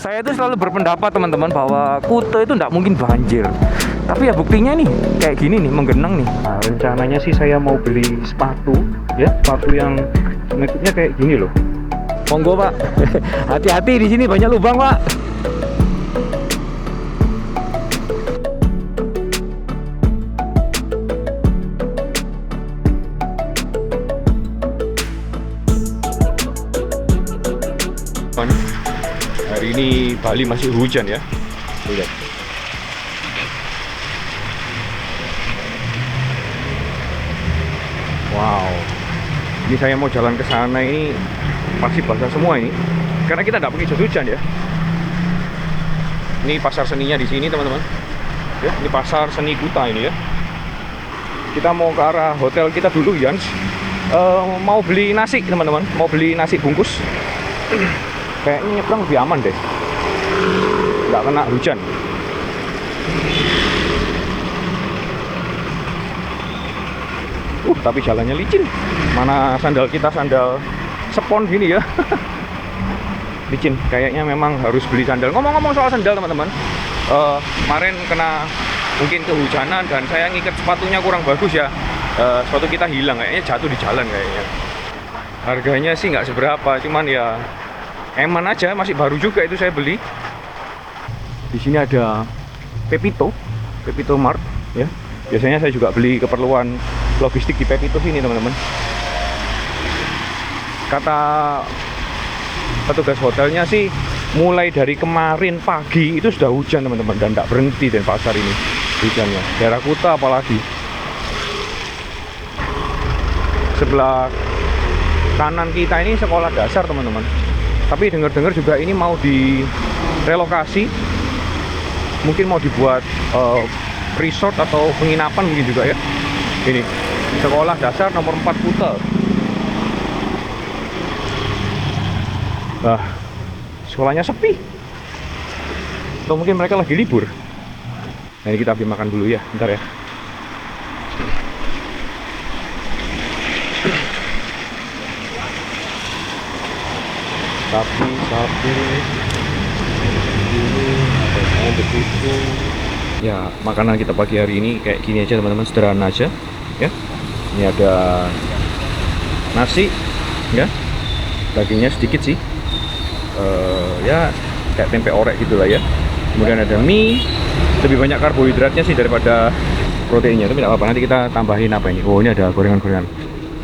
Saya itu selalu berpendapat teman-teman bahwa Kuta itu tidak mungkin banjir. Tapi ya buktinya nih kayak gini nih, menggenang nih. Nah, rencananya sih saya mau beli sepatu ya, sepatu yang bentuknya kayak gini loh. Monggo Pak. Hati-hati di sini banyak lubang Pak. Hari ini Bali masih hujan ya. Lihat. Wow. Ini saya mau jalan ke sana ini pasti basah semua ini. Karena kita tidak pakai jas hujan ya. Ini pasar seninya di sini teman-teman. Ya, ini pasar seni Kuta ini ya. Kita mau ke arah hotel kita dulu Yans. Mau beli nasi teman-teman. Mau beli nasi bungkus. Kayaknya nyebrang lebih aman deh, nggak kena hujan. Tapi jalannya licin. Mana sandal kita, sandal spon gini ya. Licin, kayaknya memang harus beli sandal. Ngomong-ngomong soal sandal teman-teman, kemarin kena mungkin kehujanan dan saya ngikat sepatunya kurang bagus ya. Sepatu kita hilang, kayaknya jatuh di jalan kayaknya. Harganya sih nggak seberapa, cuman ya eman aja, masih baru juga itu saya beli. Di sini ada Pepito Mart ya. Biasanya saya juga beli keperluan logistik di Pepito sini teman-teman. Kata petugas hotelnya sih mulai dari kemarin pagi itu sudah hujan teman-teman, dan tidak berhenti dan pasar ini hujannya. Daerah Kuta apalagi. Sebelah kanan kita ini sekolah dasar teman-teman. Tapi dengar-dengar juga ini mau direlokasi, mungkin mau dibuat resort atau penginapan mungkin juga ya. Ini sekolah dasar nomor 4 Kuta. Nah, sekolahnya sepi. Atau mungkin mereka lagi libur. Nah, ini kita pergi makan dulu ya, bentar ya. Sapi ini begitu ya. Makanan kita pagi hari ini kayak gini aja teman-teman, sederhana aja ya. Ini ada nasi ya, dagingnya sedikit sih, ya kayak tempe orek gitulah ya. Kemudian ada mie, lebih banyak karbohidratnya sih daripada proteinnya, tapi tidak apa-apa, nanti kita tambahin apa ini. Oh, ini ada gorengan-gorengan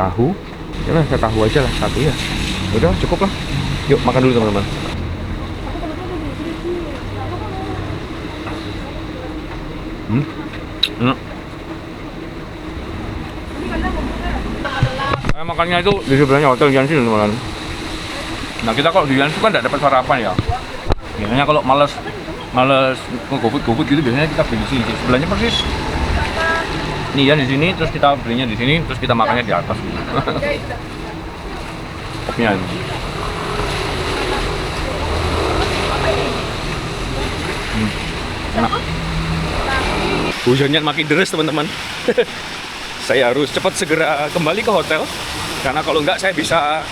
tahu ya lah, tahu aja lah satu ya. Udah cukup lah. Yuk makan dulu teman-teman. Enak. Makannya itu di sebelahnya hotel Yansi teman-teman. Nah, kita kalau di Yansi kan tidak dapat sarapan ya. Biasanya kalau males ngegobut gitu, biasanya kita beli di sini. Sebelahnya persis. Nih ya di sini, terus kita belinya di sini, terus kita makannya di atas. Kopnya ini. Enak. Hujannya makin deras teman-teman. Saya harus cepat segera kembali ke hotel, karena kalau enggak saya bisa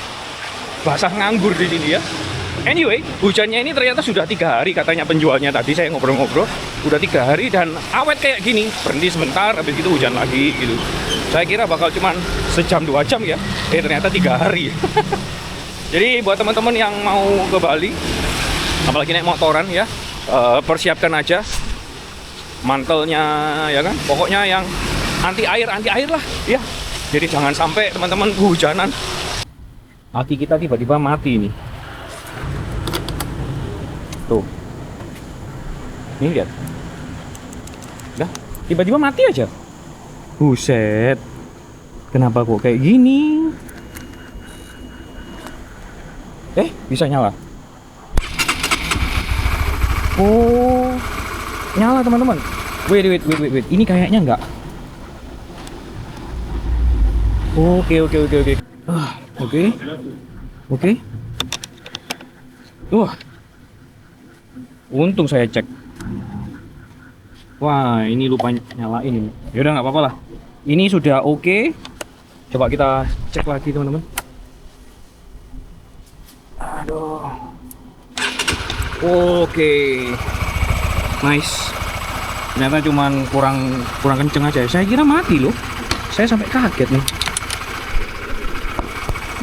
basah nganggur di sini ya. Anyway, hujannya ini ternyata sudah 3 hari katanya penjualnya tadi. Saya ngobrol-ngobrol, udah 3 hari dan awet kayak gini. Berhenti sebentar, habis itu hujan lagi gitu. Saya kira bakal cuman sejam 2 jam ya. Ternyata 3 hari. Jadi buat teman-teman yang mau ke Bali, apalagi naik motoran ya, persiapkan aja mantelnya ya kan, pokoknya yang anti air lah ya. Jadi jangan sampai teman-teman kehujanan. Aki kita tiba-tiba mati nih. Tuh, ini lihat, dah tiba-tiba mati aja. Buset, kenapa kok kayak gini? Bisa nyala. Oh, nyala teman-teman. Wait. Ini kayaknya enggak. Oke. Wah, untung saya cek. Wah, ini lupa nyalain ini. Yaudah nggak apa-apa lah. Ini sudah oke. Coba kita cek lagi teman-teman. Aduh. Oke, nice. Ternyata cuman kurang kenceng aja. Saya kira mati loh. Saya sampai kaget nih.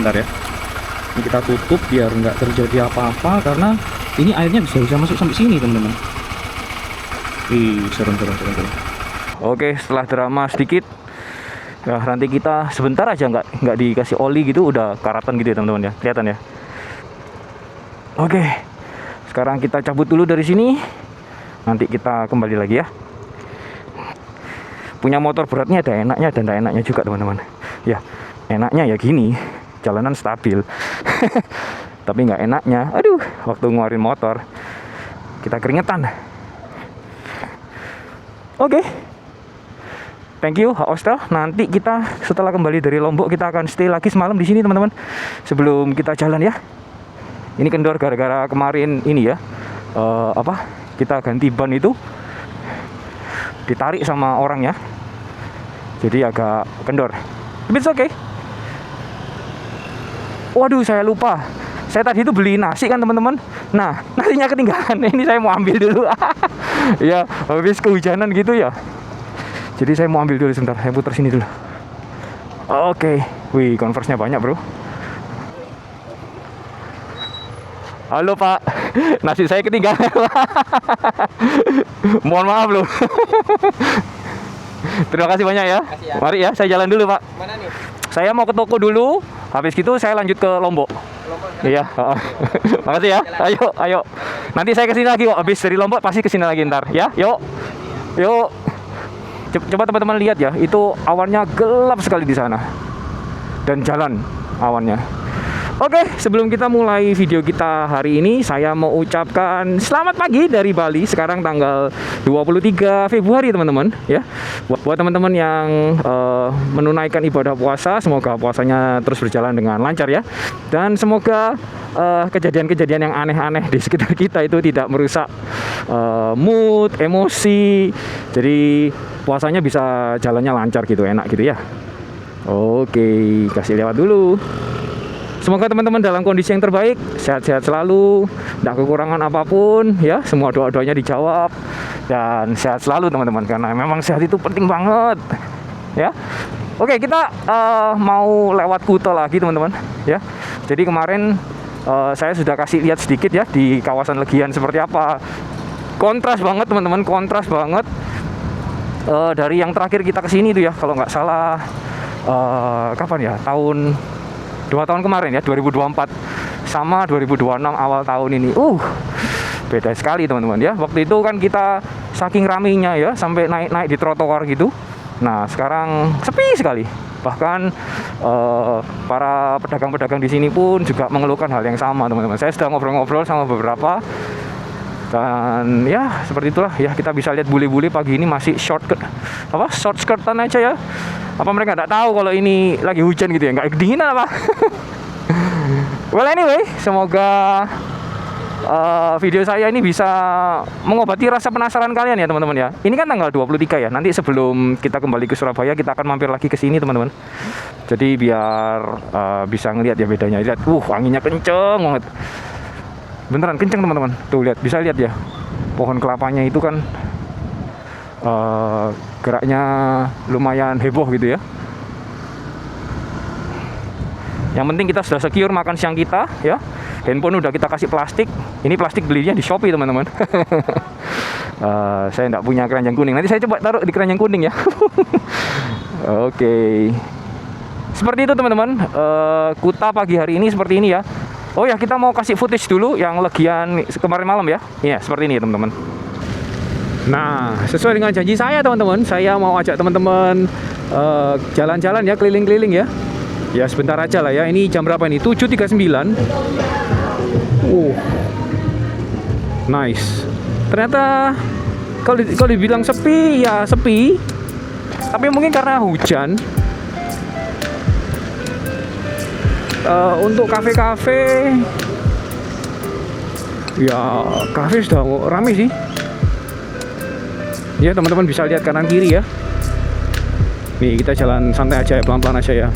Bentar ya. Ini kita tutup biar nggak terjadi apa-apa karena ini airnya bisa masuk sampai sini teman-teman. Serem. Oke, setelah drama sedikit, nah nanti kita sebentar aja nggak dikasih oli gitu udah karatan gitu ya teman-teman ya, kelihatan ya. Oke, sekarang kita cabut dulu dari sini. Nanti kita kembali lagi ya. Punya motor beratnya ada enaknya dan tidak enaknya juga teman-teman. Ya, enaknya ya gini, jalanan stabil. Tapi nggak enaknya, aduh, waktu ngeluarin motor kita keringetan. Oke, thank you hostel. Nanti kita setelah kembali dari Lombok kita akan stay lagi semalam di sini teman-teman. Sebelum kita jalan ya. Ini kendor gara-gara kemarin ini ya. Kita ganti ban itu ditarik sama orang ya. Jadi agak kendor. Tapi it's okay. Waduh, saya lupa. Saya tadi itu beli nasi kan teman-teman. Nah, nasinya ketinggalan. Ini saya mau ambil dulu. Ya, habis kehujanan gitu ya. Jadi saya mau ambil dulu sebentar. Saya putar sini dulu. Oke. Wih, Converse-nya banyak, bro. Halo, Pak. Nasi saya ketinggalan. Mohon maaf loh. Terima kasih banyak ya. Mari ya, saya jalan dulu, Pak. Mana nih? Saya mau ke toko dulu. Habis gitu saya lanjut ke Lombok. Iya. Makasih ya. Ayo. Nanti saya kesini lagi kok. Habis dari Lombok pasti kesini lagi ntar. Ya, yuk. Coba teman-teman lihat ya. Itu awannya gelap sekali di sana. Dan jalan awannya. Oke, sebelum kita mulai video kita hari ini, saya mau ucapkan selamat pagi dari Bali. Sekarang tanggal 23 Februari teman-teman ya. Buat teman-teman yang menunaikan ibadah puasa, semoga puasanya terus berjalan dengan lancar ya. Dan semoga kejadian-kejadian yang aneh-aneh di sekitar kita itu tidak merusak mood, emosi. Jadi puasanya bisa jalannya lancar gitu, enak gitu ya. Oke, kasih lewat dulu. Semoga teman-teman dalam kondisi yang terbaik, sehat-sehat selalu, tidak kekurangan apapun, ya. Semua doa-doanya dijawab dan sehat selalu teman-teman, karena memang sehat itu penting banget, ya. Oke, kita mau lewat Kuta lagi teman-teman, ya. Jadi kemarin saya sudah kasih lihat sedikit ya di kawasan Legian seperti apa. Kontras banget teman-teman, kontras banget dari yang terakhir kita kesini itu ya, kalau nggak salah kapan ya, 2 tahun kemarin ya, 2024 sama 2026 awal tahun ini. Beda sekali teman-teman ya. Waktu itu kan kita saking ramainya ya, sampai naik di trotoar gitu. Nah, sekarang sepi sekali. Bahkan para pedagang-pedagang di sini pun juga mengeluhkan hal yang sama teman-teman. Saya sudah ngobrol-ngobrol sama beberapa. Dan ya seperti itulah ya, kita bisa lihat bule-bule pagi ini masih short skirtan aja ya. Apa mereka nggak tahu kalau ini lagi hujan gitu ya, nggak kedinginan apa? Well anyway, semoga video saya ini bisa mengobati rasa penasaran kalian ya teman-teman ya. Ini kan tanggal 23 ya. Nanti sebelum kita kembali ke Surabaya, kita akan mampir lagi ke sini teman-teman. Jadi biar bisa ngelihat ya bedanya. Lihat, anginnya kenceng banget. Beneran kenceng teman-teman. Tuh lihat, bisa lihat ya. Pohon kelapanya itu kan geraknya lumayan heboh gitu ya. Yang penting kita sudah secure makan siang kita ya. Handphone udah kita kasih plastik. Ini plastik belinya di Shopee teman-teman. Saya enggak punya keranjang kuning. Nanti saya coba taruh di keranjang kuning ya. Oke. Seperti itu teman-teman. Kuta pagi hari ini seperti ini ya. Oh ya, kita mau kasih footage dulu yang Legian kemarin malam ya. Iya, seperti ini teman-teman. Nah, sesuai dengan janji saya teman-teman, saya mau ajak teman-teman jalan-jalan ya, keliling-keliling ya. Ya sebentar aja lah ya. Ini jam berapa ini? 7.39. Nice. Ternyata kalau dibilang sepi ya sepi. Tapi mungkin karena hujan. Untuk kafe-kafe ya, kafe sudah rame sih. Ya teman-teman bisa lihat kanan kiri ya. Nih kita jalan santai aja ya, pelan-pelan aja ya.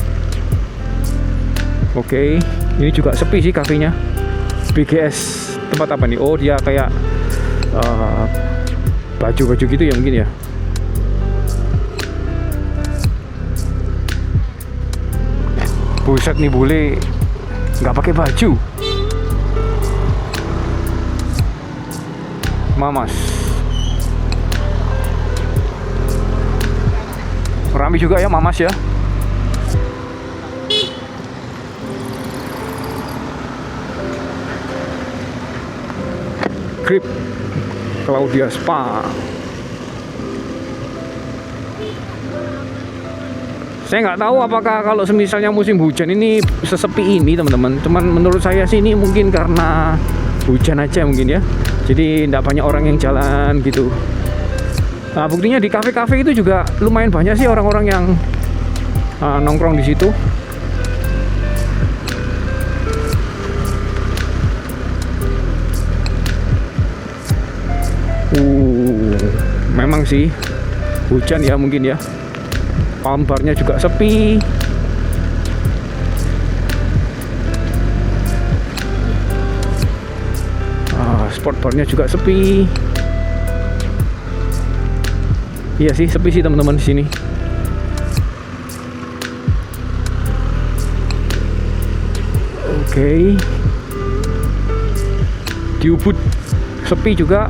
Oke, ini juga sepi sih kafenya. BGS tempat apa nih? Oh, dia kayak baju-baju gitu ya mungkin ya. Buset nih bule nggak pakai baju. Mamas. Ramai juga ya Mamas ya. Grip Claudia Spa. Saya nggak tahu apakah kalau semisalnya musim hujan ini sesepi ini teman-teman. Cuman menurut saya sih ini mungkin karena hujan aja mungkin ya. Jadi nggak banyak orang yang jalan gitu. Nah buktinya di kafe-kafe itu juga lumayan banyak sih orang-orang yang nongkrong di situ. Memang sih hujan ya mungkin ya. Palm barnya juga sepi. Sport barnya juga sepi. Iya sih sepi sih teman-teman di sini. Oke. Di Ubud sepi juga.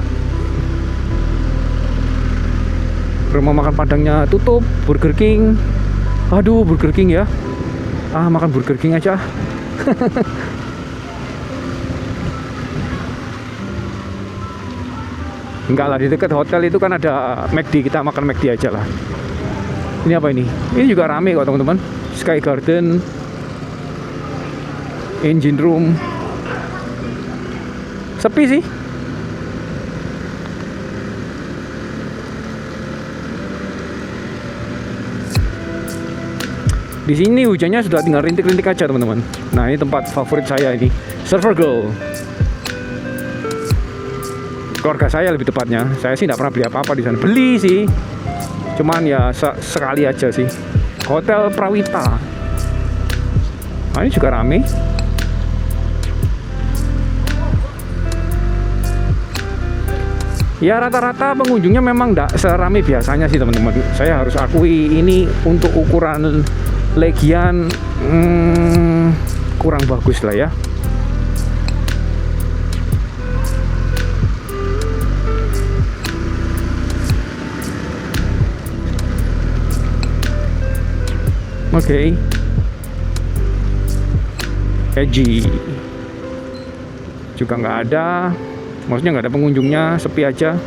Rumah makan Padangnya tutup. Burger King, aduh Burger King ya, makan Burger King aja. Enggak lah, di dekat hotel itu kan ada McD, kita makan McD aja lah. Ini apa ini? Ini juga rame kok teman-teman. Sky Garden, Engine Room, sepi sih. Di sini hujannya sudah tinggal rintik-rintik aja teman-teman. Nah ini tempat favorit saya ini, Surfer Girl. Keluarga saya lebih tepatnya. Saya sih nggak pernah beli apa-apa di sana. Beli sih, cuman ya sekali aja sih. Hotel Prawita. Nah ini juga rame. Ya rata-rata pengunjungnya memang nggak serame biasanya sih teman-teman. Saya harus akui ini untuk ukuran Legian kurang bagus lah ya. Oke. Edgy juga nggak ada, maksudnya nggak ada pengunjungnya, sepi aja.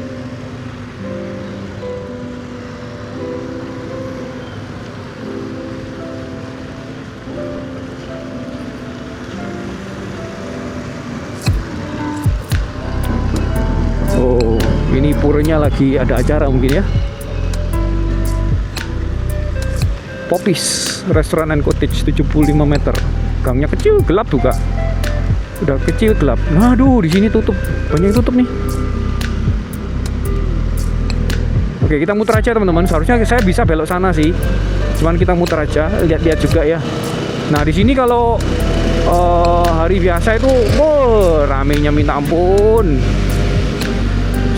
Ini puranya lagi ada acara mungkin ya. Popis Restoran and Cottage 75 meter. Gangnya kecil, gelap juga. Udah kecil, gelap. Nah, aduh, di sini tutup. Banyak yang tutup nih. Oke, kita muter aja teman-teman. Seharusnya saya bisa belok sana sih. Cuman kita muter aja, lihat-lihat juga ya. Nah, di sini kalau hari biasa itu, ramenya minta ampun.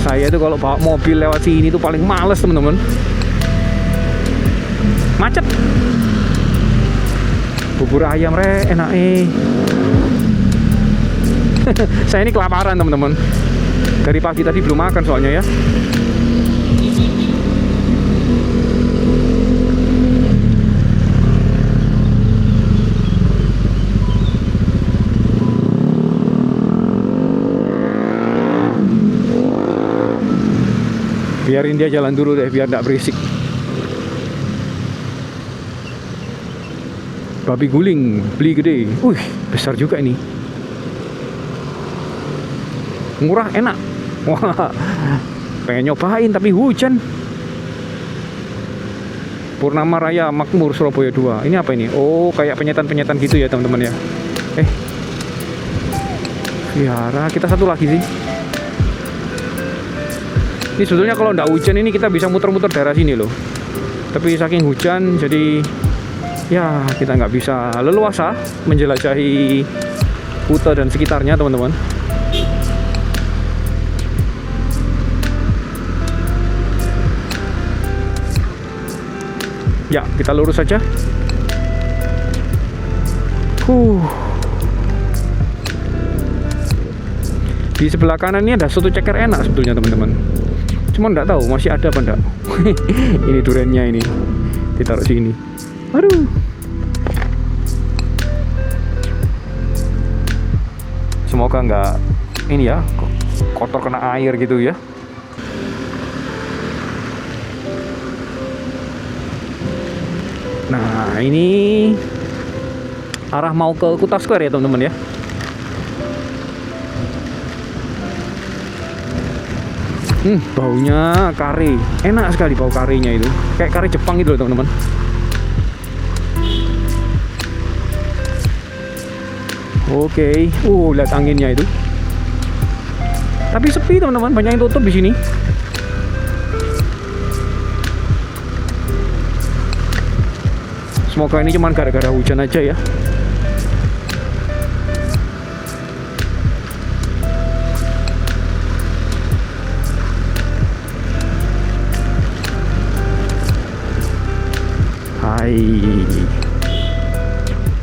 Saya tuh kalau bawa mobil lewat sini tuh paling males teman-teman. Macet. Bubur ayam enak Saya ini kelaparan teman-teman. Dari pagi tadi belum makan soalnya ya. Biarin dia jalan dulu deh, biar tidak berisik. Babi guling, beli gede. Besar juga ini. Murah, enak. Wah, pengen nyobain tapi hujan. Purnama Raya Makmur Surabaya 2. Ini apa ini? Oh, kayak penyetan-penyetan gitu ya teman-teman ya. Vihara, kita satu lagi sih. Ini sebetulnya kalau nggak hujan ini kita bisa muter-muter daerah sini loh. Tapi saking hujan jadi ya kita nggak bisa leluasa menjelajahi Kuta dan sekitarnya teman-teman. Ya, kita lurus saja. Di sebelah kanan ini ada soto ceker enak sebetulnya teman-teman. Cuma nggak tahu masih ada apa enggak. Ini duriannya ini ditaruh sini. Aduh. Semoga nggak ini ya kotor kena air gitu ya. Nah ini arah mau ke Kuta Square ya teman-teman ya. Baunya kari, enak sekali bau karinya itu, kayak kari Jepang gitu loh teman-teman. Oke, lihat anginnya itu. Tapi sepi teman-teman, banyak yang tutup di sini. Semoga ini cuma gara-gara hujan aja ya. Hai,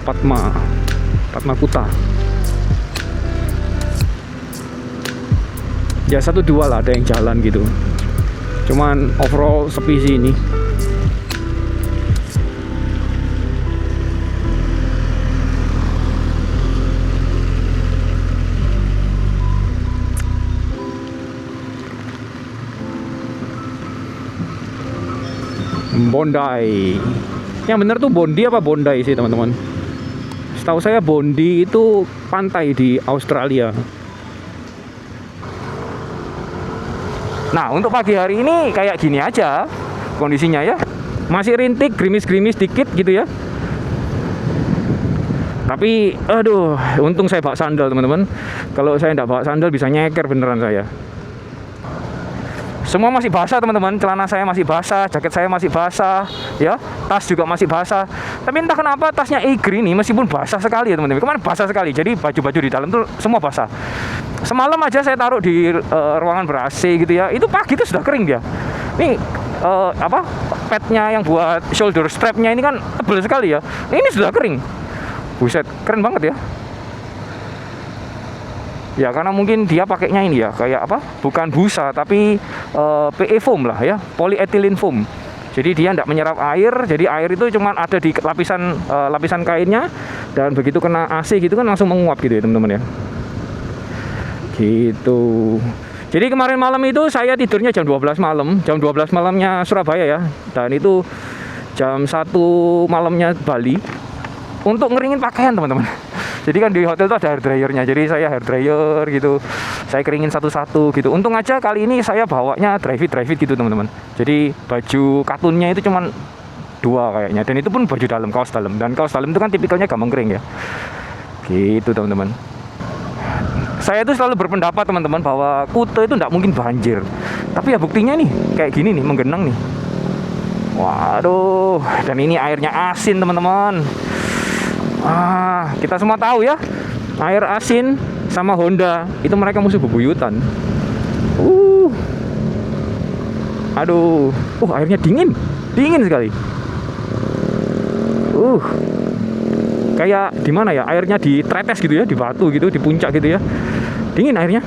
Padma Kuta. Ya 1-2 lah ada yang jalan gitu. Cuman overall sepi sih ini. Bondi. Yang bener tuh Bondi apa Bondi sih teman-teman? Setahu saya Bondi itu pantai di Australia. Nah untuk pagi hari ini kayak gini aja kondisinya ya. Masih rintik, gerimis-gerimis dikit gitu ya. Tapi aduh, untung saya bawa sandal teman-teman. Kalau saya nggak bawa sandal bisa nyeker beneran saya. Semua masih basah teman-teman, celana saya masih basah, jaket saya masih basah, ya, tas juga masih basah. Tapi entah kenapa tasnya Eiger ini meskipun basah sekali ya teman-teman, kemarin basah sekali, jadi baju-baju di dalam tuh semua basah. Semalam aja saya taruh di ruangan ber-AC gitu ya, itu pagi itu sudah kering dia. Nih padnya yang buat shoulder strapnya ini kan tebal sekali ya, ini sudah kering. Buset, keren banget ya. Ya karena mungkin dia pakainya ini ya kayak apa? Bukan busa tapi PE foam lah ya, polyethylene foam. Jadi dia tidak menyerap air, jadi air itu cuma ada di lapisan kainnya dan begitu kena AC gitu kan langsung menguap gitu ya teman-teman ya. Gitu. Jadi kemarin malam itu saya tidurnya jam 12 malam, jam 12 malamnya Surabaya ya. Dan itu jam 1 malamnya Bali. Untuk ngeringin pakaian teman-teman. Jadi kan di hotel itu ada hair dryernya, jadi saya hair dryer gitu, saya keringin satu-satu gitu. Untung aja kali ini saya bawanya dry fit gitu teman-teman. Jadi baju katunnya itu cuman 2 kayaknya, dan itu pun baju dalam, kaos dalam. Dan kaos dalam itu kan tipikalnya gampang kering ya. Gitu teman-teman. Saya itu selalu berpendapat teman-teman bahwa Kuta itu tidak mungkin banjir. Tapi ya buktinya nih, kayak gini nih, menggenang nih. Waduh, dan ini airnya asin teman-teman. Kita semua tahu ya, air asin sama Honda itu mereka musuh bebuyutan. Aduh, airnya dingin sekali. Kayak di mana ya? Airnya di tretes gitu ya, di batu gitu, di puncak gitu ya. Dingin airnya.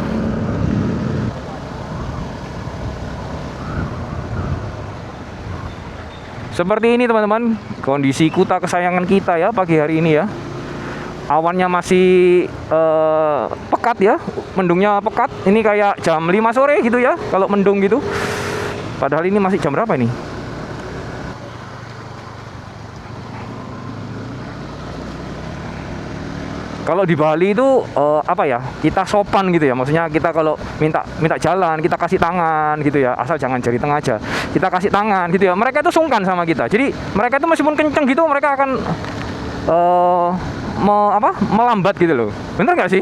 Seperti ini teman-teman, kondisi Kuta kesayangan kita ya pagi hari ini ya. Awannya masih pekat ya, mendungnya pekat. Ini kayak jam 5 sore gitu ya, kalau mendung gitu. Padahal ini masih jam berapa ini? Kalau di Bali itu kita sopan gitu ya, maksudnya kita kalau minta jalan kita kasih tangan gitu ya, asal jangan jari tengah aja, kita kasih tangan gitu ya. Mereka itu sungkan sama kita, jadi mereka itu meskipun kenceng gitu mereka akan melambat gitu loh. Bener nggak sih?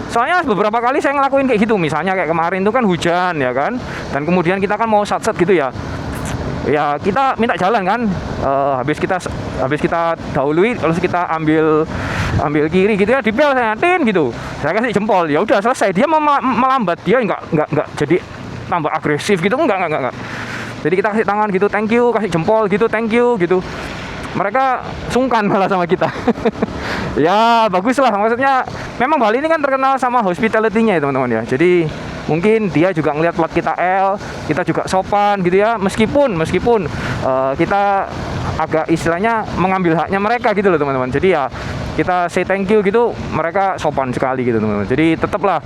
Soalnya beberapa kali saya ngelakuin kayak gitu, misalnya kayak kemarin itu kan hujan ya kan, dan kemudian kita kan mau satset gitu ya. Ya kita minta jalan kan, habis kita dahului, terus kita ambil kiri gitu ya, dipel saya tin gitu, saya kasih jempol, ya udah selesai. Dia melambat, dia nggak jadi tambah agresif gitu, enggak. Jadi kita kasih tangan gitu, thank you, kasih jempol gitu, thank you gitu. Mereka sungkan malah sama kita. Ya bagus lah, maksudnya memang Bali ini kan terkenal sama hospitality-nya ya teman-teman ya. Jadi mungkin dia juga ngelihat plat kita L, kita juga sopan gitu ya. Meskipun kita agak istilahnya mengambil haknya mereka gitu loh teman-teman. Jadi ya kita say thank you gitu, mereka sopan sekali gitu teman-teman. Jadi tetaplah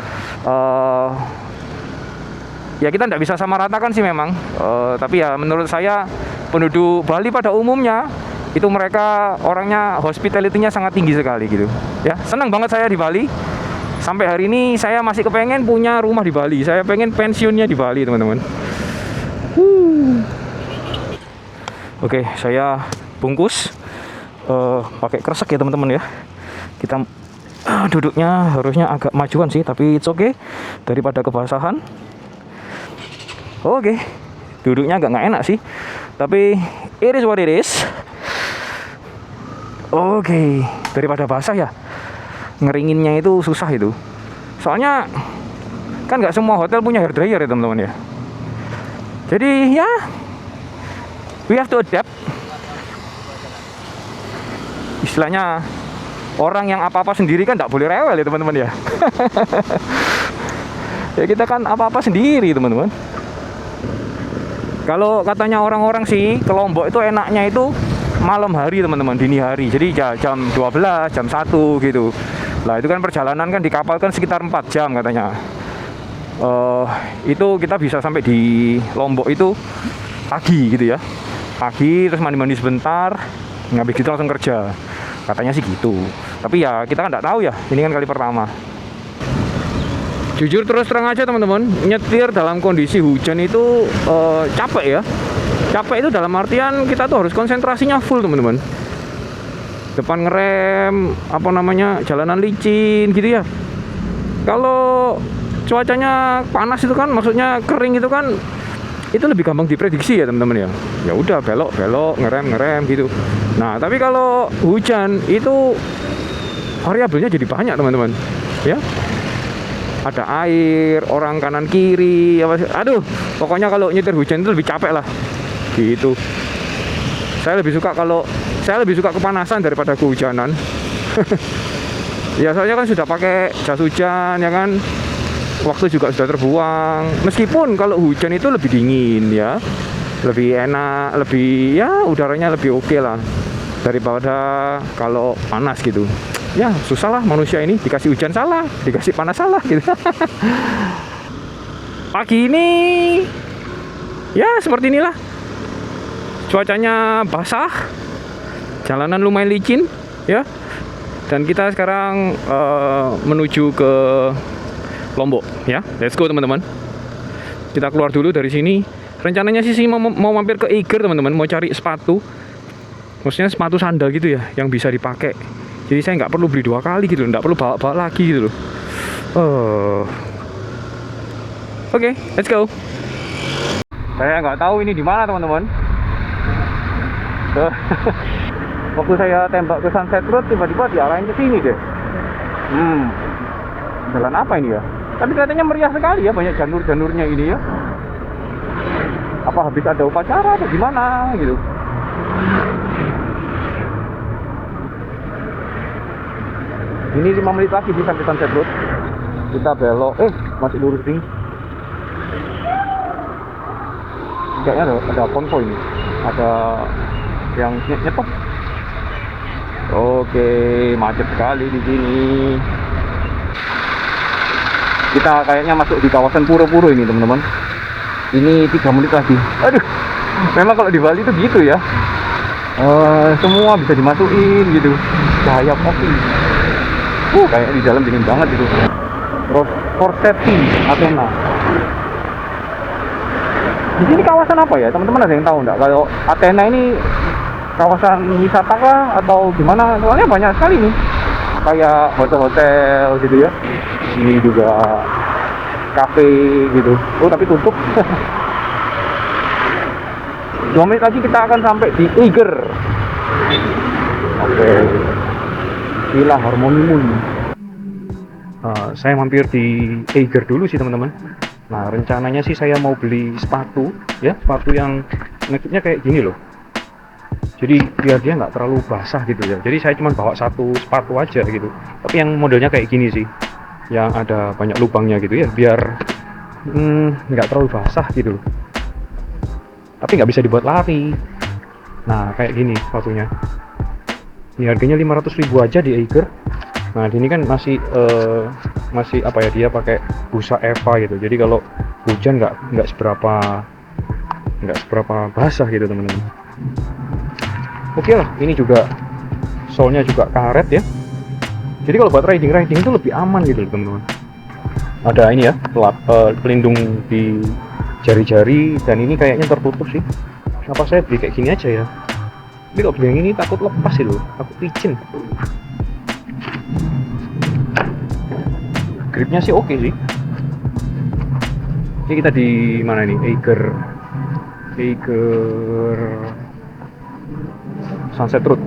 ya kita tidak bisa sama ratakan sih memang. Tapi ya menurut saya penduduk Bali pada umumnya itu mereka orangnya hospitality-nya sangat tinggi sekali gitu. Ya, senang banget saya di Bali. Sampai hari ini saya masih kepengen punya rumah di Bali. Saya pengen pensiunnya di Bali, teman-teman. Oke, saya bungkus pakai kresek ya, teman-teman ya. Kita duduknya harusnya agak majuan sih, tapi it's okay daripada kebasahan. Oke. Duduknya agak nggak enak sih. Tapi it is what it is. Oke, daripada basah ya, ngeringinnya itu susah itu. Soalnya kan nggak semua hotel punya hair dryer ya teman-teman ya. Jadi ya, we have to adapt. Istilahnya orang yang apa-apa sendiri kan nggak boleh rewel ya teman-teman ya. Ya kita kan apa-apa sendiri teman-teman. Kalau katanya orang-orang sih ke Lombok itu enaknya itu malam hari teman-teman, dini hari. Jadi jam 12, jam 1 gitu. Lah itu kan perjalanan kan di kapal kan sekitar 4 jam katanya. Itu kita bisa sampai di Lombok itu pagi gitu ya. Pagi terus mandi-mandi sebentar, habis gitu langsung kerja. Katanya sih gitu. Tapi ya kita kan nggak tahu ya, ini kan kali pertama. Jujur terus terang aja teman-teman, nyetir dalam kondisi hujan itu capek ya. Capek itu dalam artian kita tuh harus konsentrasinya full teman-teman. Depan ngerem, apa namanya, jalanan licin gitu ya. Kalau cuacanya panas itu kan, maksudnya kering itu kan, itu lebih gampang diprediksi ya teman-teman ya. Ya udah belok ngerem gitu. Nah tapi kalau hujan itu variabelnya jadi banyak teman-teman. Ya. Ada air, orang kanan kiri, aduh, pokoknya kalau nyetir hujan itu lebih capek lah. Gitu. Saya lebih suka kepanasan daripada kehujanan. Ya soalnya kan sudah pakai jas hujan ya kan. Waktu juga sudah terbuang. Meskipun kalau hujan itu lebih dingin ya. Lebih enak, lebih ya udaranya lebih oke lah daripada kalau panas gitu. Ya susah lah manusia ini, dikasih hujan salah, dikasih panas salah gitu. Pagi ini ya seperti inilah. Cuacanya basah, jalanan lumayan licin ya. Dan kita sekarang menuju ke Lombok ya. Let's go teman-teman. Kita keluar dulu dari sini. Rencananya sih mau mampir ke Eiger teman-teman, mau cari sepatu. Maksudnya sepatu sandal gitu ya, yang bisa dipakai. Jadi saya nggak perlu beli 2 kali gitu, nggak perlu bawa lagi gitu loh. Oke, let's go. Saya nggak tahu ini di mana teman-teman. Waktu saya tembak ke Sunset Road, tiba-tiba diarahin ke sini deh. Jalan apa ini ya? Tapi kelihatannya meriah sekali ya, banyak janur-janurnya ini ya. Apa habis ada upacara atau gimana gitu? Ini 5 menit lagi sih sampai Sunset Road. Kita belok, masih lurus nih. Kayaknya ada konvoy ini. Ada yang nyetop. Oke, macet sekali di sini. Kita kayaknya masuk di kawasan Puro-Puro ini, teman-teman. Ini 3 menit lagi. Aduh, memang kalau di Bali itu gitu ya. Semua bisa dimasukin gitu. Cahaya kopi. Kayak di dalam dingin banget itu. Forsetti, Athena. Di sini kawasan apa ya? Teman-teman ada yang tahu nggak? Kalau Athena ini kawasan wisata kah atau gimana? Soalnya banyak sekali nih. Kayak hotel-hotel gitu ya. Ini juga kafe gitu. Tapi tutup. 2 menit lagi kita akan sampai di Eiger. Oke. Villa Harmony Moon. Saya mampir di Eiger dulu sih teman-teman. Nah, rencananya sih saya mau beli sepatu, ya, sepatu yang ngekipnya kayak gini loh. Jadi biar dia nggak terlalu basah gitu ya. Jadi saya cuma bawa satu sepatu aja gitu. Tapi yang modelnya kayak gini sih, yang ada banyak lubangnya gitu ya, biar nggak terlalu basah gitu loh. Tapi nggak bisa dibuat lari. Nah, kayak gini sepatunya. Ini harganya 500.000 aja di Eiger. Nah, ini kan masih apa ya, dia pakai busa Eva gitu. Jadi kalau hujan nggak seberapa basah gitu teman-teman. Oke lah, ini juga solnya juga karet ya. Jadi kalau buat riding itu lebih aman gitu teman-teman. Ada ini ya, pelindung di jari-jari, dan ini kayaknya tertutup sih. Kenapa saya beli kayak gini aja ya? Tapi kalau beli yang ini takut lepas itu, takut licin. Gripnya sih oke sih. Ini kita di mana nih? Eiger Sunset Road.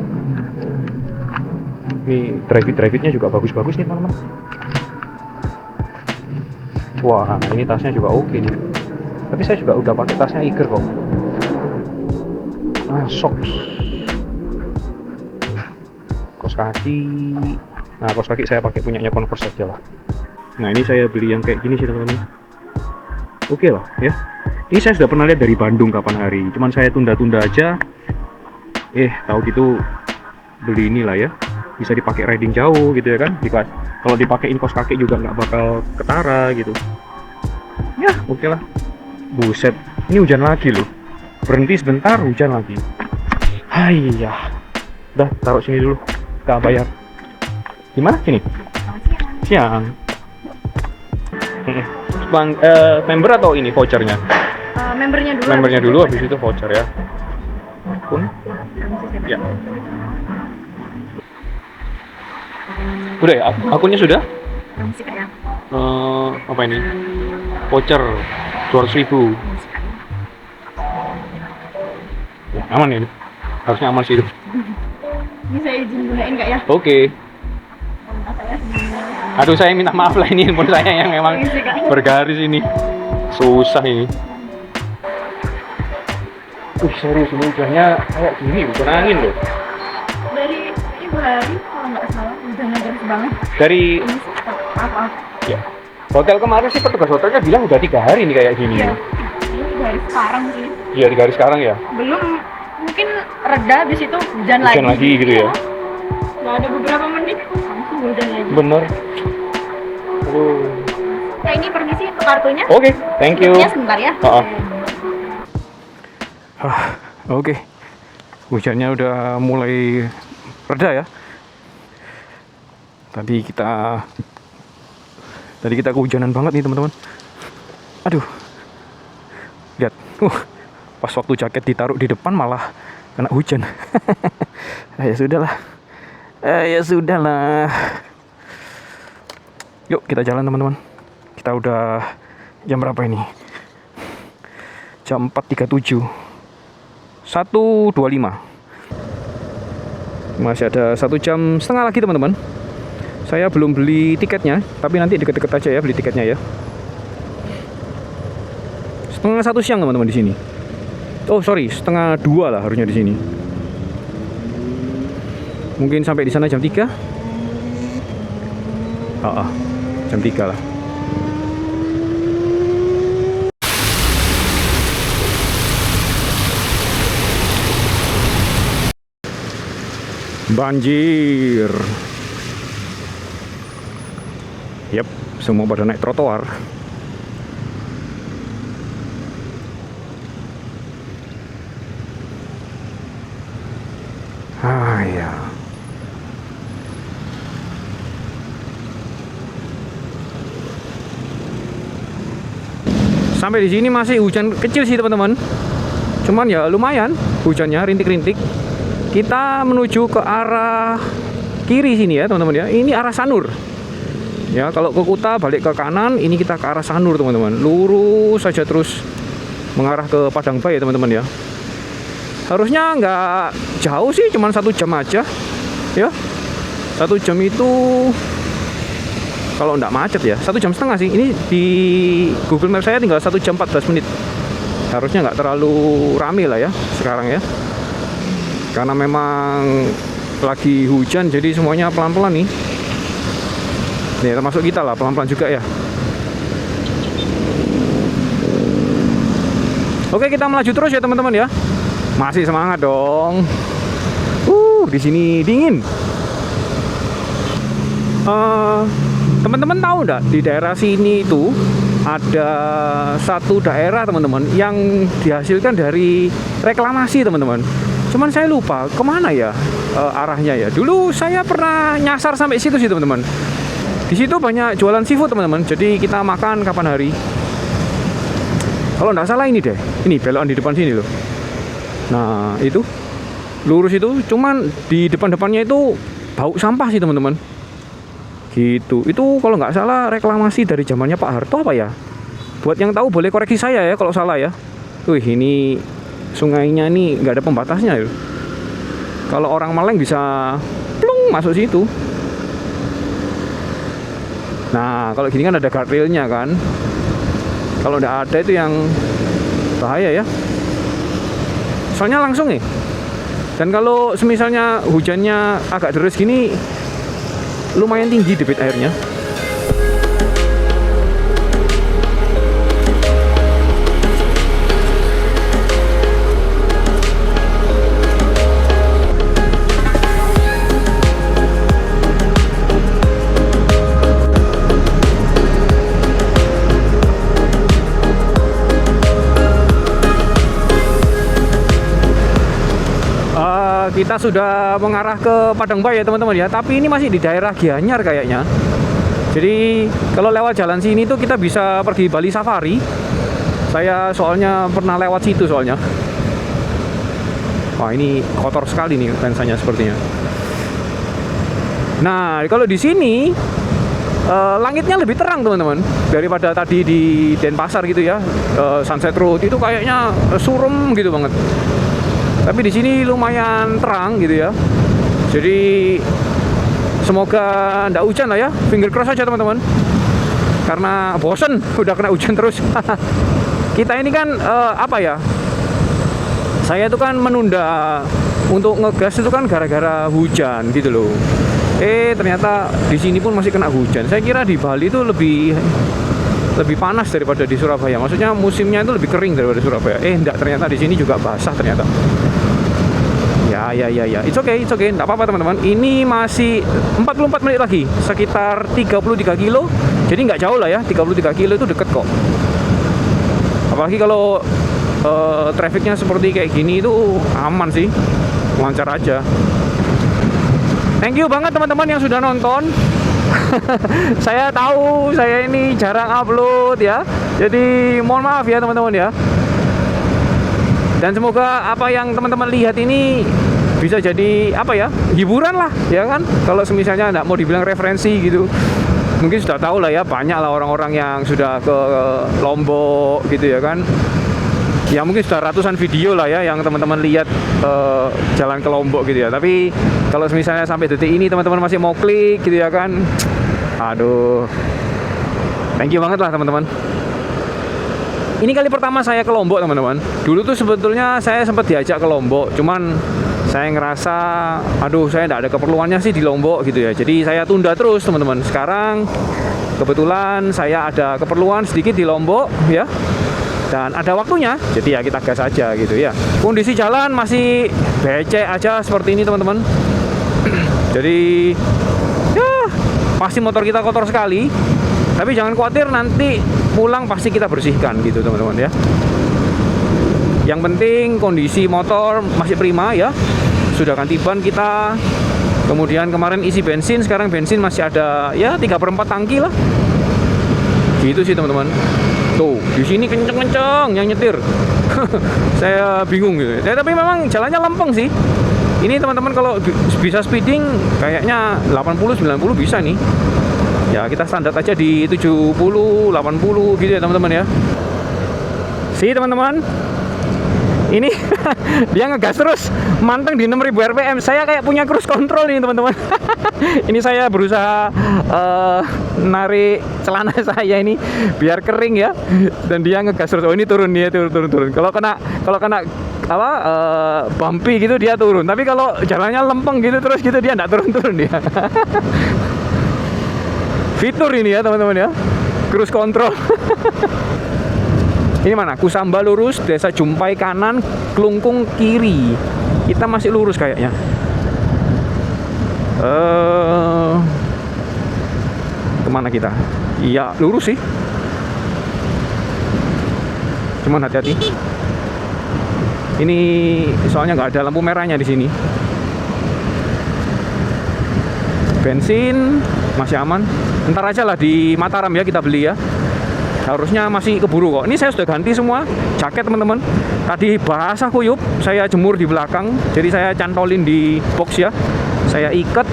Ini drive-nya juga bagus-bagus nih teman-teman. Wah, ini tasnya juga oke nih. Tapi saya juga udah pakai tasnya Eiger kok. Socks, kaos kaki. Nah, kaos kaki saya pakai punyanya Converse aja lah. Nah, ini saya beli yang kayak gini sih teman-teman. Oke lah ya. Ini saya sudah pernah lihat dari Bandung kapan hari. Cuman saya tunda-tunda aja. Tahu gitu beli inilah ya. Bisa dipakai riding jauh gitu ya kan. Kalau dipakein kaos kaki juga nggak bakal ketara gitu. Ya, oke lah. Buset, ini hujan lagi loh. Berhenti sebentar, hujan lagi. Hayah. Udah, taruh sini dulu. Kita bayar. Gimana sini? Siang. Member atau ini vouchernya? Membernya dulu, habis itu voucher ya. Pun? Ya. Udah ya, akunnya sudah? Apa ini? Voucher 200.000. Ya, aman ya? Harusnya aman sih itu. Bisa izin gunain nggak ya? Oke. Aduh, saya minta maaf lah, ini handphone saya yang memang bergaris ini. Susah ini. Serius ini hujannya kayak gini, bukan angin loh. Dari 2 hari kalau nggak salah, hujannya deras banget. Dari Maaf. ya, hotel kemarin sih petugas hotelnya bilang udah 3 hari nih kayak gini. Iya. Ini 3 hari sekarang sih. Iya, 3 hari sekarang ya. Belum, mungkin reda, habis itu hujan lagi gitu ya. Nggak ada beberapa menit langsung hujan lagi. Bener. Nah, ini permisi untuk kartunya. Oke, thank you. Ya, sebentar ya. Oke. Hujannya udah mulai reda ya. Tadi kita kehujanan banget nih teman-teman. Aduh. Lihat. Pas waktu jaket ditaruh di depan malah kena hujan. Ya sudahlah. Yuk kita jalan teman-teman. Kita udah jam berapa ini? Jam 4.37. 1.25. Masih ada 1 jam setengah lagi teman-teman. Saya belum beli tiketnya, tapi nanti deket-deket aja ya beli tiketnya ya. 1:30 siang teman-teman di sini. Oh sorry, 1:30 lah harusnya di sini. Mungkin sampai di sana jam 3. Jam 3 lah. Banjir. Yap, semua pada naik trotoar. Ya. Sampai di sini masih hujan kecil sih teman-teman. Cuman ya lumayan hujannya rintik-rintik. Kita menuju ke arah kiri sini ya teman-teman ya. Ini arah Sanur. Ya, kalau ke Kuta balik ke kanan, ini kita ke arah Sanur teman-teman. Lurus saja terus mengarah ke Padangbae ya teman-teman ya. Harusnya nggak jauh sih, cuman 1 jam aja. Ya. 1 jam itu kalau nggak macet ya. 1,5 jam sih. Ini di Google Maps saya tinggal 1 jam 14 menit. Harusnya nggak terlalu rame lah ya sekarang ya. Karena memang lagi hujan, jadi semuanya pelan-pelan nih. Nih, termasuk kita lah, pelan-pelan juga ya. Oke, kita melaju terus ya teman-teman ya. Masih semangat dong. Di sini dingin. Teman-teman tahu nggak, di daerah sini itu ada satu daerah teman-teman yang dihasilkan dari reklamasi teman-teman. Cuman saya lupa kemana ya arahnya ya. Dulu saya pernah nyasar sampai situ sih teman-teman. Di situ banyak jualan seafood teman-teman. Jadi kita makan kapan hari. Kalau nggak salah ini deh. Ini belokan di depan sini loh. Nah itu lurus itu. Cuman di depan-depannya itu bau sampah sih teman-teman. Gitu. Itu kalau nggak salah reklamasi dari zamannya Pak Harto apa ya? Buat yang tahu boleh koreksi saya ya kalau salah ya. Wih, ini sungainya nih nggak ada pembatasnya ya. Kalau orang Maleng bisa plung masuk situ. Nah, kalau gini kan ada guardrailnya kan. Kalau nggak ada itu yang bahaya ya. Soalnya langsung nih. Dan kalau semisalnya hujannya agak deras gini, lumayan tinggi debit airnya. Kita sudah mengarah ke Padangbae ya teman-teman ya, tapi ini masih di daerah Gianyar kayaknya. Jadi kalau lewat jalan sini tuh kita bisa pergi Bali Safari. Saya soalnya pernah lewat situ soalnya. Wah, ini kotor sekali nih lensanya sepertinya. Nah, kalau di sini langitnya lebih terang teman-teman daripada tadi di Denpasar gitu ya. Sunset Road itu kayaknya surem gitu banget. Tapi di sini lumayan terang gitu ya. Jadi semoga ndak hujan lah ya. Finger cross aja teman-teman. Karena bosen udah kena hujan terus. Kita ini kan apa ya? Saya itu kan menunda untuk ngegas itu kan gara-gara hujan gitu loh. Ternyata di sini pun masih kena hujan. Saya kira di Bali itu lebih panas daripada di Surabaya. Maksudnya musimnya itu lebih kering daripada Surabaya. Enggak, ternyata di sini juga basah ternyata. Ya. It's okay. Enggak apa-apa teman-teman. Ini masih 44 menit lagi. Sekitar 33 kilo. Jadi nggak jauh lah ya. 33 kilo itu deket kok. Apalagi kalau trafficnya seperti kayak gini itu aman sih. Lancar aja. Thank you banget teman-teman yang sudah nonton. Saya tahu saya ini jarang upload ya. Jadi mohon maaf ya teman-teman ya. Dan semoga apa yang teman-teman lihat ini bisa jadi apa ya, hiburan lah ya kan. Kalau misalnya nggak mau dibilang referensi gitu, mungkin sudah tahu lah ya, banyak lah orang-orang yang sudah ke Lombok gitu ya kan. Ya mungkin sudah ratusan video lah ya yang teman-teman lihat jalan ke Lombok gitu ya. Tapi kalau misalnya sampai detik ini teman-teman masih mau klik gitu ya kan, aduh, thank you banget lah teman-teman. Ini kali pertama saya ke Lombok teman-teman. Dulu tuh sebetulnya saya sempat diajak ke Lombok, cuman saya ngerasa aduh saya tidak ada keperluannya sih di Lombok gitu ya. Jadi saya tunda terus teman-teman. Sekarang kebetulan saya ada keperluan sedikit di Lombok ya. Dan ada waktunya, jadi ya kita gas aja gitu ya. Kondisi jalan masih becek aja seperti ini teman-teman. Jadi ya pasti motor kita kotor sekali. Tapi jangan khawatir, nanti pulang pasti kita bersihkan gitu teman-teman ya. Yang penting kondisi motor masih prima ya. Sudah ganti ban kita. Kemudian kemarin isi bensin, sekarang bensin masih ada ya 3/4 tangki lah. Gitu sih teman-teman. Tuh, di sini kenceng-kenceng yang nyetir. Saya bingung gitu. Ya, tapi memang jalannya lempeng sih. Ini teman-teman kalau bisa speeding kayaknya 80-90 bisa nih. Ya kita standar aja di 70, 80 gitu ya teman-teman ya. See teman-teman. Ini dia ngegas terus, manteng di 6000 rpm. Saya kayak punya cruise control nih teman-teman. Ini saya berusaha narik celana saya ini biar kering ya, dan dia ngegas terus. Oh ini turun, dia turun. Kalau kena apa bumpy gitu dia turun, tapi kalau jalannya lempeng gitu terus gitu dia nggak turun dia. Fitur ini ya teman-teman ya, cruise control. Ini mana? Kusamba lurus, Desa Jumpai kanan, Klungkung kiri. Kita masih lurus kayaknya. Kemana kita? Iya lurus sih. Cuman hati-hati. Ini soalnya nggak ada lampu merahnya di sini. Bensin masih aman. Ntar aja lah di Mataram ya kita beli ya. Harusnya masih keburu kok. Ini saya sudah ganti semua jaket teman-teman. Tadi basah kuyup, saya jemur di belakang. Jadi saya cantolin di box ya. Saya ikat.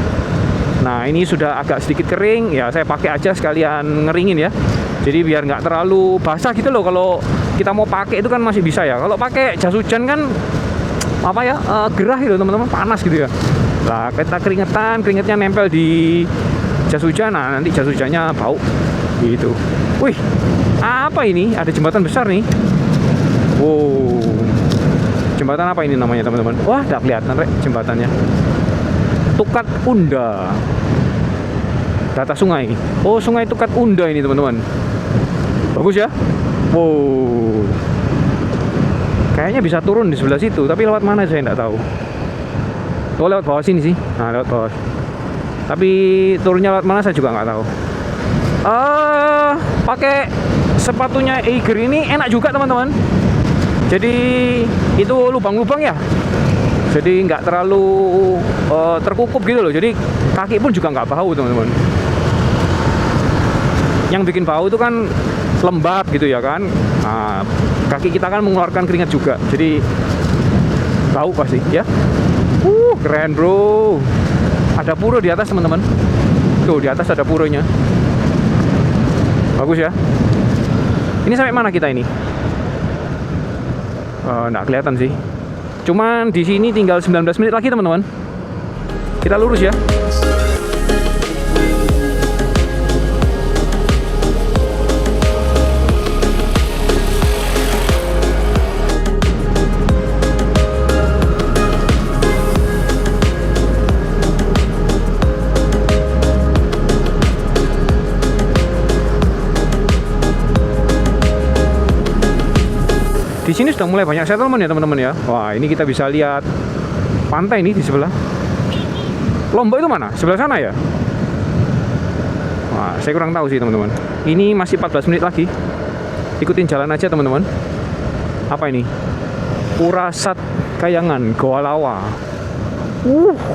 Nah ini sudah agak sedikit kering. Ya saya pakai aja sekalian ngeringin ya. Jadi biar nggak terlalu basah gitu loh. Kalau kita mau pakai itu kan masih bisa ya. Kalau pakai jas hujan kan apa ya gerah gitu teman-teman, panas gitu ya. Lah kita keringetnya nempel di jas hujan. Nah nanti jas hujannya bau gitu. Wih, apa ini? Ada jembatan besar nih. Wow, jembatan apa ini namanya teman-teman? Wah, udah kelihatan rek jembatannya. Tukat Unda, data sungai. Oh, sungai Tukat Unda ini teman-teman. Bagus ya. Wow, kayaknya bisa turun di sebelah situ, tapi lewat mana saya nggak tahu. Oh, lewat bawah sini sih. Nah, lewat bawah. Tapi turunnya lewat mana saya juga nggak tahu. Pakai sepatunya Eiger ini enak juga teman-teman. Jadi itu lubang-lubang ya. Jadi nggak terlalu terkukup gitu loh. Jadi kaki pun juga nggak bau teman-teman. Yang bikin bau itu kan lembab gitu ya kan. Nah, kaki kita kan mengeluarkan keringat juga. Jadi bau pasti ya. Keren bro. Ada pura di atas teman-teman. Tuh di atas ada puronya. Bagus ya. Ini sampai mana kita ini? Nggak kelihatan sih. Cuman di sini tinggal 19 menit lagi teman-teman. Kita lurus ya. Di sini sudah mulai banyak settlement ya teman-teman ya. Wah ini kita bisa lihat pantai ini di sebelah. Lombok itu mana? Sebelah sana ya? Wah saya kurang tahu sih teman-teman. Ini masih 14 menit lagi. Ikutin jalan aja teman-teman. Apa ini? Purasat Kayangan Goa Lawa.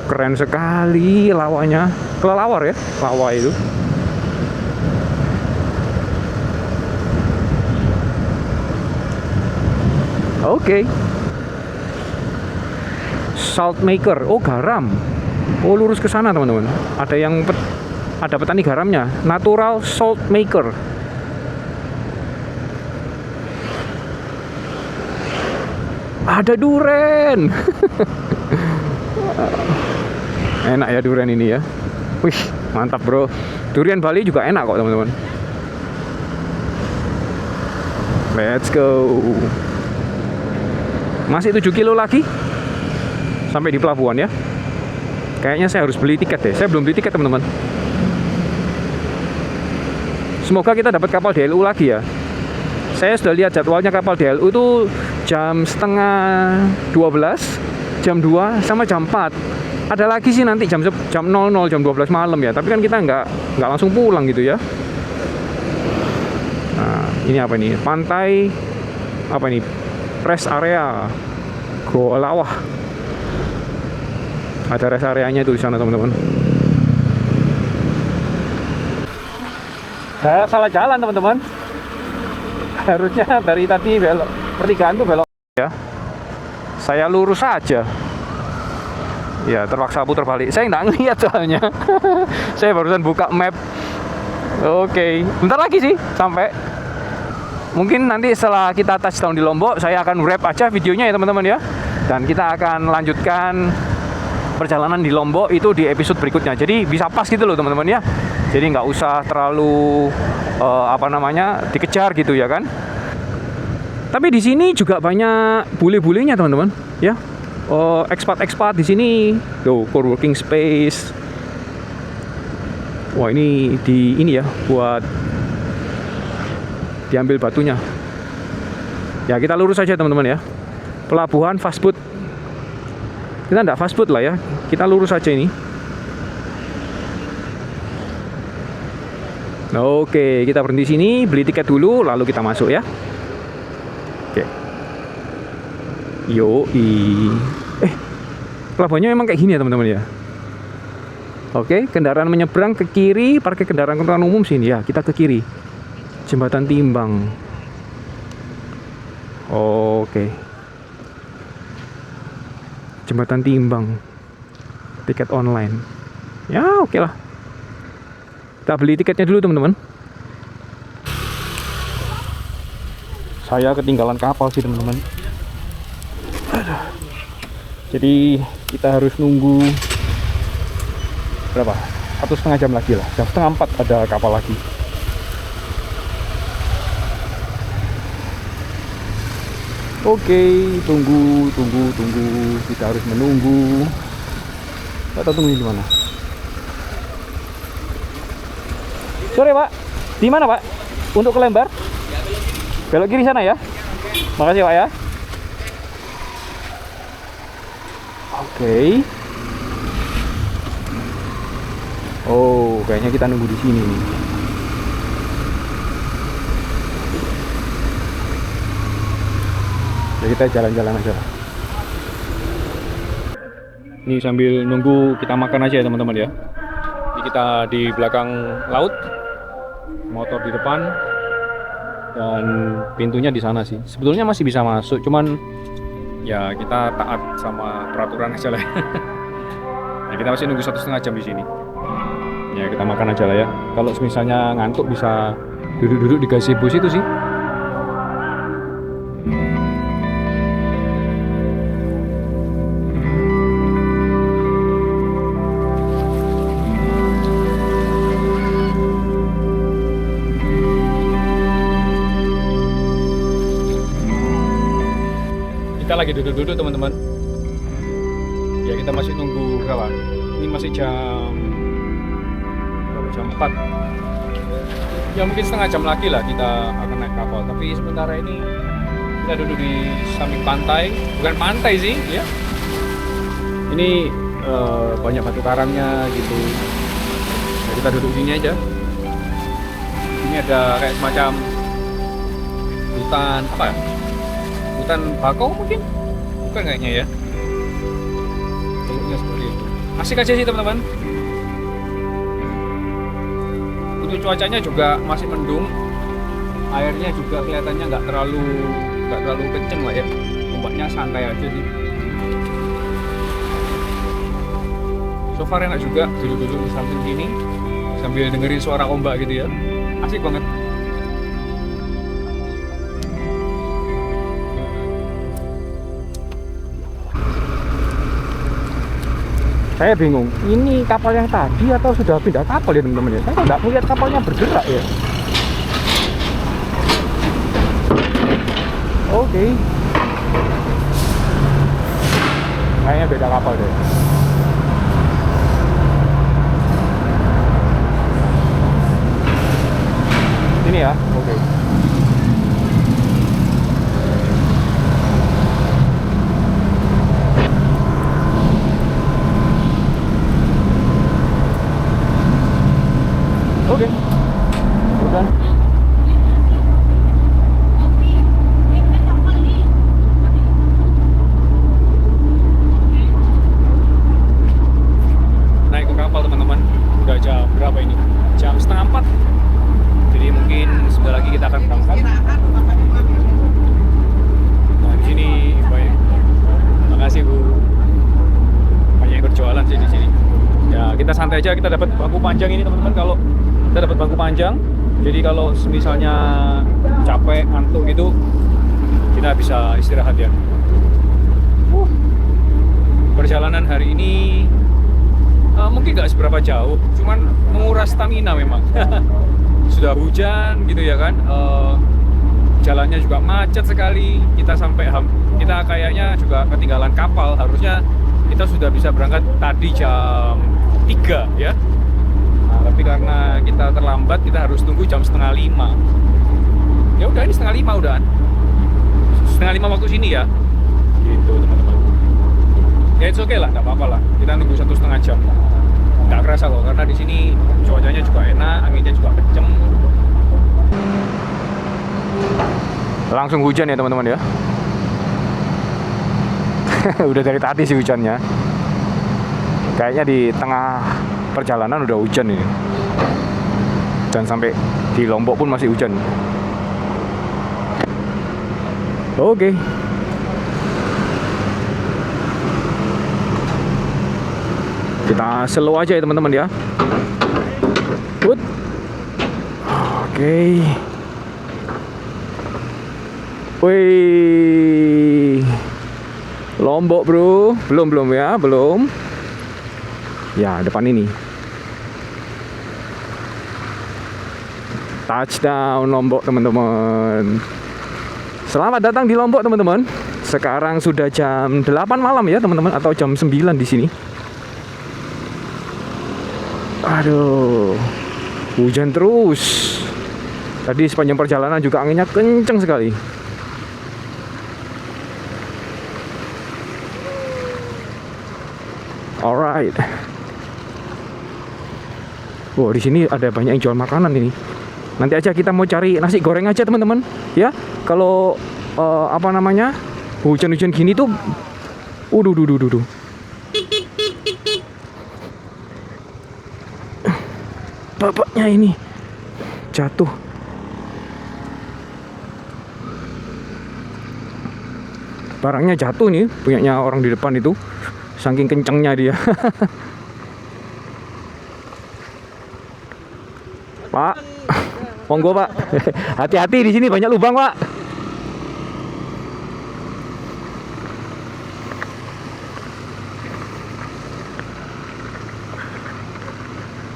Keren sekali lawanya. Kelelawar ya lawa itu. Oke. Salt maker. Oh, garam. Oh, lurus ke sana, teman-teman. Ada yang ada petani garamnya. Natural salt maker. Ada duren. Enak ya duren ini ya. Wih, mantap, Bro. Durian Bali juga enak kok, teman-teman. Let's go. Masih 7 kilo lagi sampai di pelabuhan ya. Kayaknya saya harus beli tiket deh. Saya belum beli tiket teman-teman. Semoga kita dapat kapal DLU lagi ya. Saya sudah lihat jadwalnya kapal DLU itu jam setengah 12, jam 2 sama jam 4. Ada lagi sih nanti jam 00, jam 12 malam ya. Tapi kan kita nggak langsung pulang gitu ya. Nah ini apa ini? Pantai apa ini? Rest area Goa Lawah. Ada rest areanya itu di sana teman-teman. Saya salah jalan teman-teman. Harusnya dari tadi belok pertigaan tuh belok ya. Saya lurus saja. Ya terpaksa putar balik. Saya nggak ngeliat soalnya. Saya barusan buka map. Oke, bentar lagi sih sampai. mungkin nanti setelah kita touchdown di Lombok, saya akan wrap aja videonya ya teman-teman ya. Dan kita akan lanjutkan perjalanan di Lombok itu di episode berikutnya. Jadi bisa pas gitu loh teman-teman ya. Jadi nggak usah terlalu dikejar gitu ya kan. Tapi di sini juga banyak bule-bulenya teman-teman ya. Expat di sini. Tuh, co-working space. Wah, ini ya buat diambil batunya. Ya, kita lurus aja teman-teman ya. Pelabuhan fast food. Kita enggak fast food lah ya. Kita lurus aja ini. Oke, kita berhenti sini, beli tiket dulu lalu kita masuk ya. Oke. Yoi. Pelabuhannya memang kayak gini ya teman-teman ya. Oke, kendaraan menyeberang ke kiri, parkir kendaraan umum sini ya. Kita ke kiri. Jembatan Timbang. Oke. Jembatan Timbang. Tiket online. Ya, oke lah. Kita beli tiketnya dulu teman-teman. Saya ketinggalan kapal sih teman-teman. Jadi kita harus nunggu berapa? 1,5 jam lagi lah. Jam 3:30 ada kapal lagi. Oke, tunggu. Kita harus menunggu. Nggak tahu tunggu di mana. Sore Pak, di mana Pak? Untuk ke Lembar? Belok kiri sana ya. Makasih Pak ya. Oke. Oh, kayaknya kita nunggu di sini nih. Ya, kita jalan-jalan aja. Ini sambil nunggu kita makan aja ya teman-teman ya. Ini kita di belakang laut, motor di depan, dan pintunya di sana sih. Sebetulnya masih bisa masuk, cuman ya kita taat sama peraturan aja lah. Ya, kita masih nunggu 1,5 jam di sini. Ya kita makan aja lah ya. Kalau misalnya ngantuk bisa duduk-duduk di gazebo situ sih. Kita lagi duduk-duduk teman-teman. Ya kita masih nunggu berapa? Ini masih jam 4. Ya mungkin setengah jam lagi lah kita akan naik kapal. Tapi sementara ini kita duduk di samping pantai. Bukan pantai sih ya. Ini banyak batu karangnya gitu. Nah, kita duduk sini aja. Ini ada kayak semacam hutan apa ya? Hutan bakau mungkin? Bukan kayaknya ya. Bentuknya seperti itu. Asik aja sih teman-teman. Untuk cuacanya juga masih mendung. Airnya juga kelihatannya nggak terlalu kenceng lah ya. Ombaknya santai aja sih. So far enak juga duduk-duduk di samping sini sambil dengerin suara ombak gitu ya. Asik banget. Saya bingung, ini kapal yang tadi atau sudah pindah kapal ya teman-teman ya? Saya nggak melihat kapalnya bergerak ya. Oke. Kayaknya beda kapal deh. Ini ya, oke. Oke, udah. Naik ke kapal teman-teman. Udah jam berapa ini? Jam 3:30. Jadi mungkin sebentar lagi kita akan berangkat. Nah di sini baik. Makasih Bu. Banyak yang berjualan sih di sini. Ya kita santai aja. Kita dapat bangku panjang ini teman-teman. Kalau kita dapat bangku panjang, Jadi kalau misalnya capek, ngantuk gitu, kita bisa istirahat ya. Perjalanan hari ini mungkin nggak seberapa jauh, cuman menguras stamina memang. Sudah hujan gitu ya kan, jalannya juga macet sekali. Kita kayaknya juga ketinggalan kapal. Harusnya kita sudah bisa berangkat tadi jam 3 ya. Nah, tapi karena kita terlambat, kita harus tunggu jam 4:30. Ya udah, ini 4:30 udah. 4:30 waktu sini ya. Gitu teman-teman. Ya it's okay lah, nggak apa-apa lah. Kita nunggu 1,5 jam. Nggak kerasa kok, karena di sini cuacanya juga enak, anginnya juga kenceng. Langsung hujan ya teman-teman ya. Udah dari tadi sih hujannya. Kayaknya di tengah perjalanan udah hujan ini. Dan sampai di Lombok pun masih hujan. Oke. Kita slow aja ya teman-teman ya. Good. Oke. Wih. Lombok bro. Belum ya, belum. Ya, depan ini. Touchdown Lombok teman-teman. Selamat datang di Lombok teman-teman. Sekarang sudah jam 8 malam ya teman-teman, atau jam 9 di sini. Aduh, hujan terus. Tadi sepanjang perjalanan juga anginnya kenceng sekali. Alright. Wow, di sini ada banyak yang jual makanan ini. Nanti aja kita mau cari nasi goreng aja teman-teman. Ya, kalau hujan-hujan gini tuh, duh. Bapaknya ini jatuh. Barangnya jatuh nih, punyanya orang di depan itu. Saking kencengnya dia. Pak, monggo Pak. Hati-hati di sini banyak lubang Pak.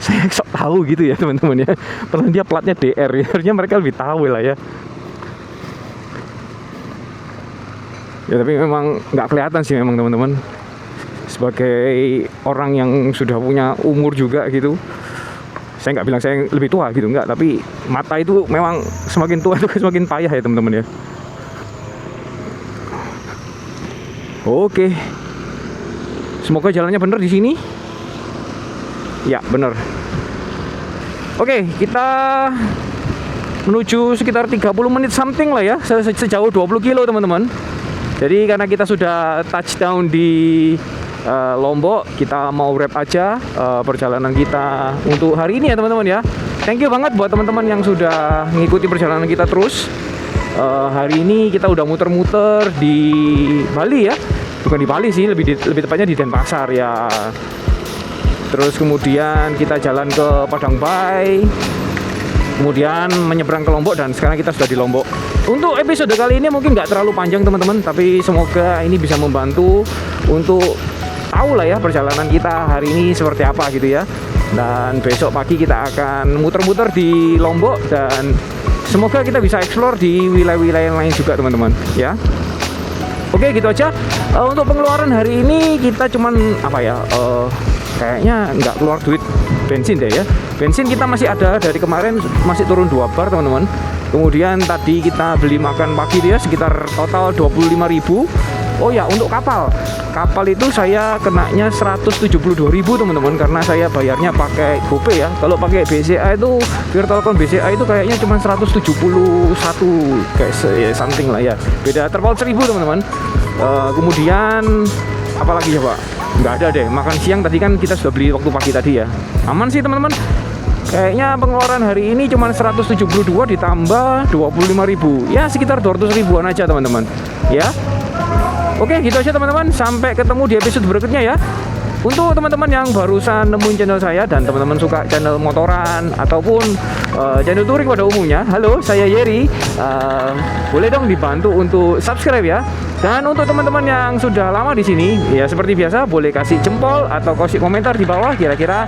Saya sok tahu gitu ya teman-teman ya. Pernah dia platnya DR ya. Harusnya mereka lebih tahu lah ya. Ya tapi memang nggak kelihatan sih memang teman-teman. Sebagai orang yang sudah punya umur juga gitu, saya nggak bilang saya lebih tua gitu, nggak. Tapi mata itu memang semakin tua itu semakin payah ya teman-teman ya. Oke. Semoga jalannya bener di sini. Ya, bener. Oke, kita menuju sekitar 30 menit something lah ya, sejauh 20 kilo teman-teman. Jadi karena kita sudah touchdown di Lombok, kita mau wrap aja perjalanan kita untuk hari ini ya teman-teman ya. Thank you banget buat teman-teman yang sudah mengikuti perjalanan kita terus. Hari ini kita udah muter-muter di Bali ya. Bukan di Bali sih, lebih tepatnya di Denpasar ya. Terus kemudian kita jalan ke Padang Bay, kemudian menyeberang ke Lombok, dan sekarang kita sudah di Lombok. Untuk episode kali ini mungkin nggak terlalu panjang teman-teman, tapi semoga ini bisa membantu untuk tahu lah ya perjalanan kita hari ini seperti apa gitu ya. Dan besok pagi kita akan muter-muter di Lombok, dan semoga kita bisa explore di wilayah-wilayah lain juga teman-teman ya. Oke, gitu aja. Untuk pengeluaran hari ini kita cuman kayaknya nggak keluar duit bensin deh ya. Bensin kita masih ada dari kemarin, masih turun 2 bar teman-teman. Kemudian tadi kita beli makan pagi dia sekitar total 25.000. Oh ya, untuk kapal itu saya kenanya 172.000 teman-teman, karena saya bayarnya pakai GoPay ya. Kalau pakai BCA itu, Virtualcon BCA itu kayaknya cuma 171 guys, ya something lah ya. Beda terpaut 1.000 teman-teman. Kemudian apalagi ya Pak? Nggak ada deh. Makan siang tadi kan kita sudah beli waktu pagi tadi ya. Aman sih teman-teman. Kayaknya pengeluaran hari ini cuma 172 ditambah 25.000. Ya sekitar 200 ribuan aja teman-teman. Ya. Oke, gitu aja teman-teman. Sampai ketemu di episode berikutnya ya. Untuk teman-teman yang barusan nemuin channel saya dan teman-teman suka channel motoran ataupun channel touring pada umumnya, halo, saya Yeri. Boleh dong dibantu untuk subscribe ya. Dan untuk teman-teman yang sudah lama di sini, ya seperti biasa boleh kasih jempol atau kasih komentar di bawah kira-kira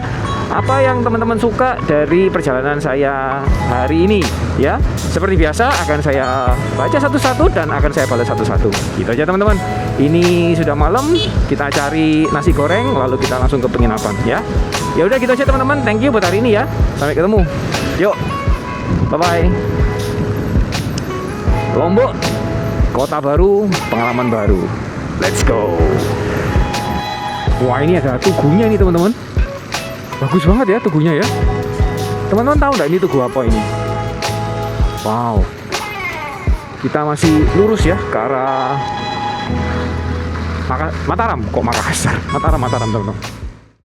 apa yang teman-teman suka dari perjalanan saya hari ini ya. Seperti biasa akan saya baca satu-satu dan akan saya balas satu-satu. Gitu aja teman-teman. Ini sudah malam, kita cari nasi goreng lalu kita langsung ke penginapan ya. Ya udah gitu aja teman-teman. Thank you buat hari ini ya. Sampai ketemu. Yuk. Bye bye. Lombok, kota baru, pengalaman baru. Let's go. Wah, ini ada tugunya nih teman-teman. Bagus banget ya tugunya ya. Teman-teman tahu nggak ini tugu apa ini? Wow. Kita masih lurus ya ke arah Mataram. Kok Makassar? Mataram teman-teman.